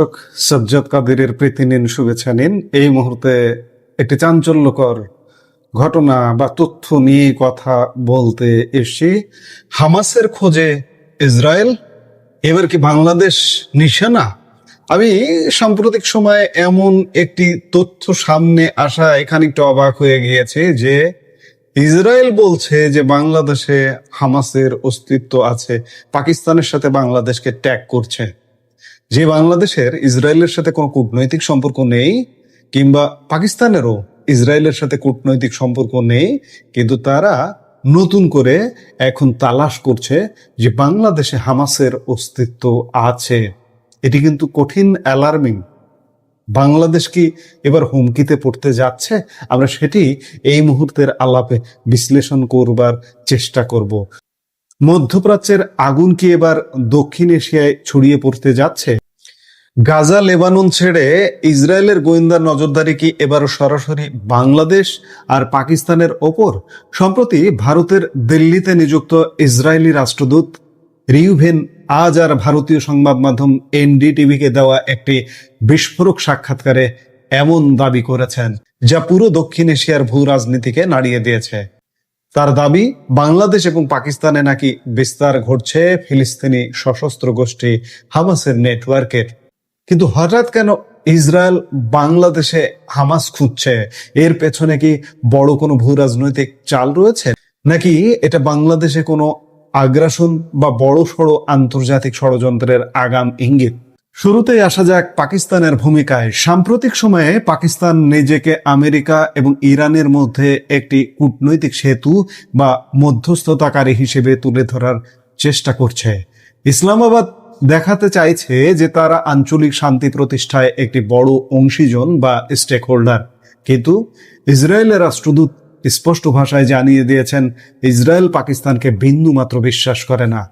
দর্শক, সাজ্জাদ কাদেরের প্রীতি নিন, শুভেচ্ছা নিন। এই মুহূর্তে একটি চাঞ্চল্যকর ঘটনা বা তথ্য নিয়ে কথা বলতে এসেছি। হামাসের খোঁজে ইসরায়েল, এবার কি বাংলাদেশ নিশানা? আমি সাম্প্রতিক সময়ে এমন একটি তথ্য সামনে আসা খানিকটা অবাক হয়ে গিয়েছে যে ইসরায়েল বলছে যে বাংলাদেশে হামাসের অস্তিত্ব আছে, পাকিস্তানের সাথে বাংলাদেশকে ট্যাগ করছে। যে বাংলাদেশের ইসরায়েলের সাথে কোনো কূটনৈতিক সম্পর্ক নেই, কিংবা পাকিস্তানেরও ইসরায়েলের সাথে কূটনৈতিক সম্পর্ক নেই, কিন্তু তারা নতুন করে এখন তালাশ করছে যে বাংলাদেশে হামাসের অস্তিত্ব আছে। এটি কিন্তু কঠিন অ্যালার্মিং। বাংলাদেশ কি এবার হুমকিতে পড়তে যাচ্ছে? আমরা সেটি এই মুহূর্তের আলাপে বিশ্লেষণ করবার চেষ্টা করব। মধ্যপ্রাচ্যের আগুন কি এবার দক্ষিণ এশিয়ায় ছড়িয়ে পড়তে যাচ্ছে? গাজা লেবানন ছেড়ে ইসরায়েলের গোয়েন্দা নজরদারি কি এবার সরাসরি বাংলাদেশ আর পাকিস্তানের ওপর? সম্প্রতি ভারতের দিল্লিতে নিযুক্ত ইসরায়েলি রাষ্ট্রদূত রিউভেন আজ আর ভারতীয় সংবাদ মাধ্যম এনডিটিভিকে দেওয়া একটি বিস্ফোরক সাক্ষাৎকারে এমন দাবি করেছেন, যা পুরো দক্ষিণ এশিয়ার ভূ রাজনীতিকে নাড়িয়ে দিয়েছে। তার দাবি, বাংলাদেশ এবং পাকিস্তানে নাকি বিস্তার ঘটছে ফিলিস্তিনি সশস্ত্র গোষ্ঠী হামাসের নেটওয়ার্কের। কিন্তু হঠাৎ কেন ইসরায়েল বাংলাদেশে হামাস খুঁজছে? এর পেছনে কি বড় কোনো ভূ রাজনৈতিক চাল রয়েছে, নাকি এটা বাংলাদেশে কোনো আগ্রাসন বা বড় সড়ো আন্তর্জাতিক ষড়যন্ত্রের আগাম ইঙ্গিত? শুরুতেই আসা যাক পাকিস্তানের ভূমিকায়। সাম্প্রতিক সময়ে পাকিস্তান নিজেকে আমেরিকা এবং ইরানের মধ্যে একটি কূটনৈতিক সেতু বা মধ্যস্থতাকারী হিসেবে তুলে ধরার চেষ্টা করছে। ইসলামাবাদ দেখাতে চাইছে যে তারা আঞ্চলিক শান্তি প্রতিষ্ঠায় একটি বড় অংশীজন বা স্টেক হোল্ডার। কিন্তু ইসরায়েলের রাষ্ট্রদূত স্পষ্ট ভাষায় জানিয়ে দিয়েছেন, ইসরায়েল পাকিস্তানকে বিন্দু মাত্র বিশ্বাস করে না।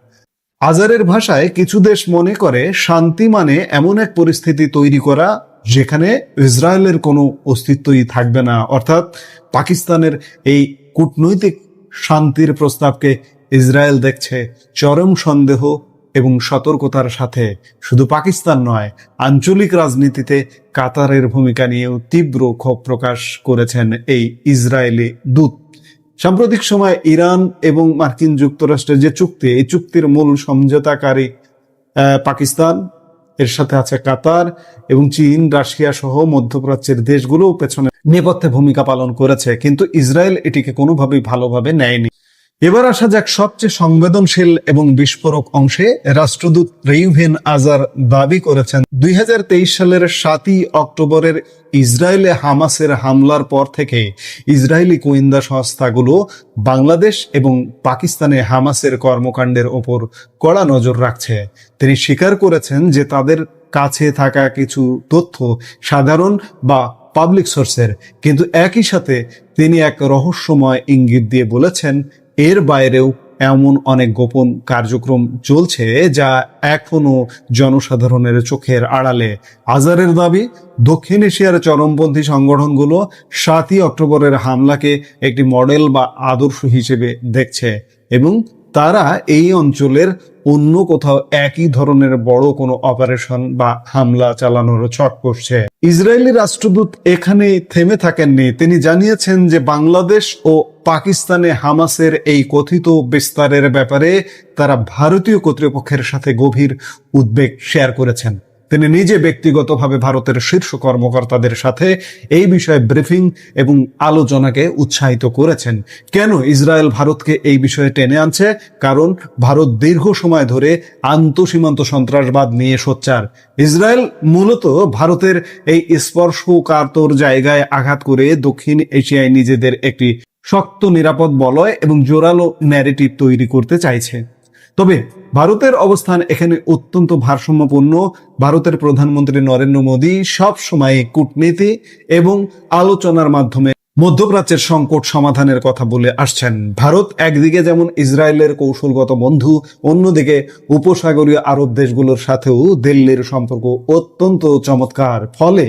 আজারের ভাষায়, কিছু দেশ মনে করে শান্তি মানে এমন এক পরিস্থিতি তৈরি করা যেখানে ইসরায়েলের কোনো অস্তিত্বই থাকবে না। অর্থাৎ পাকিস্তানের এই কূটনৈতিক শান্তির প্রস্তাবকে ইসরায়েল দেখছে চরম সন্দেহ এবং সতর্কতার সাথে। শুধু পাকিস্তান নয়, আঞ্চলিক রাজনীতিতে কাতারের ভূমিকা নিয়েও তীব্র ক্ষোভ প্রকাশ করেছেন এই ইসরায়েলি দূত। সাম্প্রতিক সময় ইরান এবং মার্কিন যুক্তরাষ্ট্রের যে চুক্তি, এই চুক্তির মূল সমঝোতাকারী পাকিস্তান, এর সাথে আছে কাতার এবং চীন, রাশিয়া সহ মধ্যপ্রাচ্যের দেশগুলো পেছনে নেপথ্যে ভূমিকা পালন করেছে, কিন্তু ইসরায়েল এটিকে কোনোভাবেই ভালোভাবে নেয়নি। এবার আসা যাক সবচেয়ে সংবেদনশীল এবং বিস্ফোরক অংশে। রাষ্ট্রদূত রিউভেন আজার দাবি করেছেন, 2023 সালের 7ই অক্টোবরের ইসরায়েলে হামাসের হামলার পর থেকে ইসরায়েলি গোয়েন্দা সংস্থাগুলো বাংলাদেশ এবং পাকিস্তানে হামাসের কর্মকাণ্ডের ওপর কড়া নজর রাখছে। তিনি স্বীকার করেছেন যে তাদের কাছে থাকা কিছু তথ্য সাধারণ বা পাবলিক সোর্সের, কিন্তু একই সাথে তিনি এক রহস্যময় ইঙ্গিত দিয়ে বলেছেন, এর বাইরেও এমন অনেক গোপন কার্যক্রম চলছে যা এখনো জনসাধারণের চোখের আড়ালে। আজারের দাবি, দক্ষিণ এশিয়ার চরমপন্থী সংগঠনগুলো 7ই অক্টোবরের হামলাকে একটি মডেল বা আদর্শ হিসেবে দেখছে এবং তারা এই অঞ্চলের অন্য কোথাও একই ধরনের বড় কোনো অপারেশন বা হামলা চালানোর ছক করছে। ইসরায়েলি রাষ্ট্রদূত এখানে থেমে থাকেননি। তিনি জানিয়েছেন যে বাংলাদেশ ও পাকিস্তানে হামাসের এই কথিত বিস্তারের ব্যাপারে তারা ভারতীয় কর্তৃপক্ষের সাথে গভীর উদ্বেগ শেয়ার করেছেন। তিনি নিজে ব্যক্তিগতভাবে ভারতের শীর্ষ কর্মকর্তাদের সাথে এই বিষয়ে ব্রিফিং এবং আলোচনাকে উৎসাহিত করেছেন। কেন ইসরায়েল ভারতকে এই বিষয়ে টেনে আনছে? কারণ ভারত দীর্ঘ সময় ধরে আন্তঃসীমান্ত সন্ত্রাসবাদ নিয়ে সোচ্চার। ইসরায়েল মূলত ভারতের এই স্পর্শকাতর জায়গায় আঘাত করে দক্ষিণ এশিয়ায় নিজেদের একটি শক্ত নিরাপদ বলয় এবং জোরালো ন্যারেটিভ তৈরি করতে চাইছে। তবে ভারতের অবস্থান এখানে অত্যন্ত ভারসাম্যপূর্ণ। ভারতের প্রধানমন্ত্রী নরেন্দ্র মোদী সব সময় কূটনীতি এবং আলোচনার মাধ্যমে মধ্যপ্রাচ্যের সংকট সমাধানের কথা বলে আসছেন। ভারত একদিকে যেমন ইসরায়েলের কৌশলগত বন্ধু, অন্যদিকে উপসাগরীয় আরব দেশগুলোর সাথেও দিল্লির সম্পর্ক অত্যন্ত চমৎকার। ফলে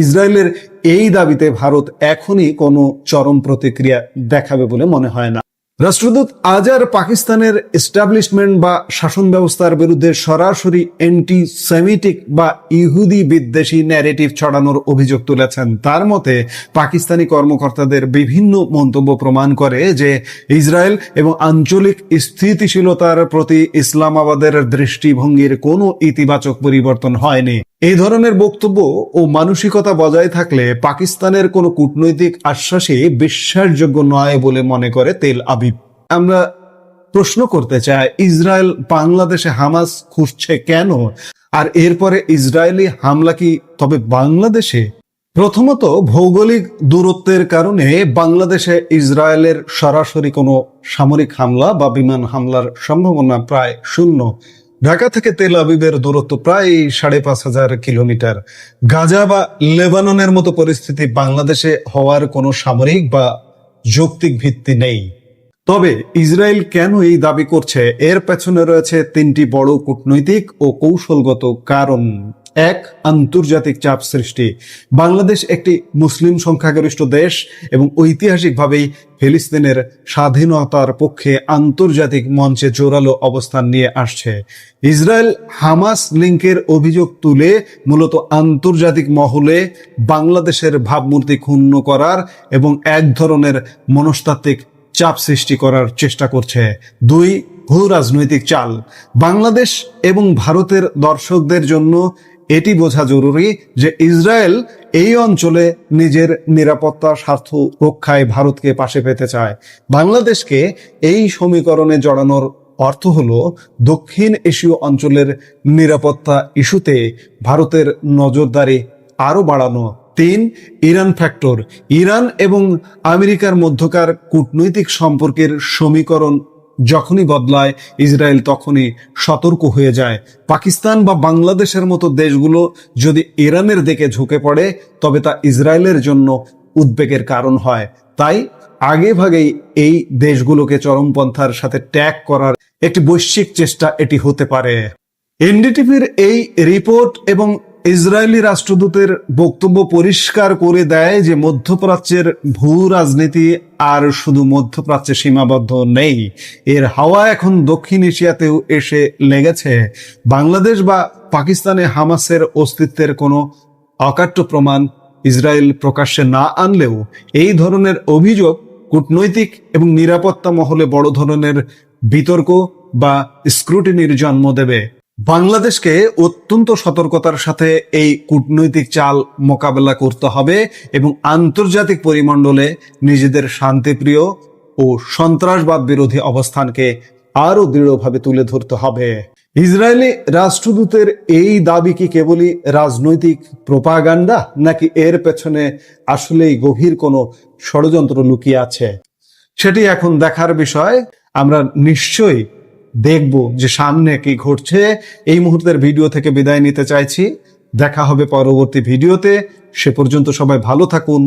ইসরায়েলের এই দাবিতে ভারত এখনই কোনো চরম প্রতিক্রিয়া দেখাবে বলে মনে হয় না। রাষ্ট্রদূত আজার পাকিস্তানের এস্টাবলিশমেন্ট বা শাসন ব্যবস্থার বিরুদ্ধে সরাসরি অ্যান্টি সেমিটিক বা ইহুদি বিদ্বেষী ন্যারেটিভ ছড়ানোর অভিযোগ তুলেছেন। তার মতে পাকিস্তানি কর্মকর্তাদের বিভিন্ন মন্তব্য প্রমাণ করে যে ইসরায়েল এবং আঞ্চলিক স্থিতিশীলতার প্রতি ইসলামাবাদের দৃষ্টিভঙ্গির কোনো ইতিবাচক পরিবর্তন হয়নি। এই ধরনের বক্তব্য ও মানসিকতা বজায় থাকলে পাকিস্তানের কোনো কূটনৈতিক আশ্বাসই বিশ্বাসযোগ্য নয় বলে মনে করে তেল আবিব। আমরা প্রশ্ন করতে চাই, ইসরায়েল বাংলাদেশে হামাস খুঁজছে কেন? আর এরপরে ইসরায়েলি হামলা কি তবে বাংলাদেশে? প্রথমত, ভৌগোলিক দূরত্বের কারণে বাংলাদেশে ইসরায়েলের সরাসরি কোনো সামরিক হামলা বা বিমান হামলার সম্ভাবনা প্রায় শূন্য। ঢাকা থেকে তেল আবিবের দূরত্ব প্রায় 5,500 কিলোমিটার। গাজা বা লেবাননের মতো পরিস্থিতি বাংলাদেশে হওয়ার কোনো সামরিক বা যৌক্তিক ভিত্তি নেই। তবে ইসরায়েল কেন এই দাবি করছে, এর পেছনে রয়েছে 3টি বড় কূটনৈতিক ও কৌশলগত কারণ। 1. আন্তর্জাতিক চাপ সৃষ্টি। বাংলাদেশ একটি মুসলিম সংখ্যাগরিষ্ঠ দেশ এবং ঐতিহাসিকভাবেই ফিলিস্তিনের স্বাধীনতার পক্ষে আন্তর্জাতিক মঞ্চে জোরালো অবস্থান নিয়ে আসছে। ইসরায়েল হামাস লিঙ্কের অভিযোগ তুলে মূলত আন্তর্জাতিক মহলে বাংলাদেশের ভাবমূর্তি ক্ষুণ্ণ করার এবং এক ধরনের মনস্তাত্ত্বিক চাপ সৃষ্টি করার চেষ্টা করছে। 2. ভূ রাজনৈতিক চাল। বাংলাদেশ এবং ভারতের দর্শকদের জন্য এটি বোঝা জরুরি যে ইসরায়েল এই অঞ্চলে নিজের নিরাপত্তা স্বার্থ রক্ষায় ভারতকে পাশে পেতে চায়। বাংলাদেশকে এই সমীকরণে জড়ানোর অর্থ হলো দক্ষিণ এশীয় অঞ্চলের নিরাপত্তা ইস্যুতে ভারতের নজরদারি আরো বাড়ানো। 3. Iran factor. ইরান এবং আমেরিকার মধ্যকার কূটনৈতিক সম্পর্কের সমীকরণ যখনই বদলায়, ইসরায়েল তখনই সতর্ক হয়ে যায়। পাকিস্তান বা বাংলাদেশের মতো দেশগুলো যদি ইরানের দিকে ঝুঁকে পড়ে, তবে তা ইসরায়েলের জন্য উদ্বেগের কারণ হয়। তাই আগেভাগেই এই দেশগুলোকে চরমপন্থার সাথে ট্যাগ করার একটি বৈশ্বিক চেষ্টা এটি হতে পারে। এনডিটিভির এই রিপোর্ট এবং ইসরায়েলি রাষ্ট্রদূতের বক্তব্য পরিষ্কার করে দেয় যে মধ্যপ্রাচ্যের ভূ রাজনীতি আর শুধু মধ্যপ্রাচ্যে সীমাবদ্ধ নেই, এর হাওয়া এখন দক্ষিণ এশিয়াতেও এসে লেগেছে। বাংলাদেশ বা পাকিস্তানে হামাসের অস্তিত্বের কোনো অকাট্য প্রমাণ ইসরায়েল প্রকাশ্যে না আনলেও এই ধরনের অভিযোগ কূটনৈতিক এবং নিরাপত্তা মহলে বড় ধরনের বিতর্ক বা স্ক্রুটিনির জন্ম দেবে। বাংলাদেশকে অত্যন্ত সতর্কতার সাথে এই কূটনৈতিক চাল মোকাবেলা করতে হবে এবং আন্তর্জাতিক পরিমণ্ডলে নিজেদের শান্তিপ্রিয় ও সন্ত্রাসবাদ বিরোধী অবস্থানকে আরো দৃঢ়ভাবে তুলে ধরতে হবে। ইসরায়েলি রাষ্ট্রদূতের এই দাবি কি কেবলই রাজনৈতিক প্রোপাগান্ডা, নাকি এর পেছনে আসলেই গভীর কোনো ষড়যন্ত্র লুকিয়ে আছে? সেটি এখন দেখার বিষয়। আমরা নিশ্চয়ই দেখব যে সামনে কি ঘটছে। এই মুহূর্তের ভিডিও থেকে বিদায় নিতে চাইছি। দেখা হবে পরবর্তী ভিডিওতে। সে পর্যন্ত সবাই ভালো থাকুন।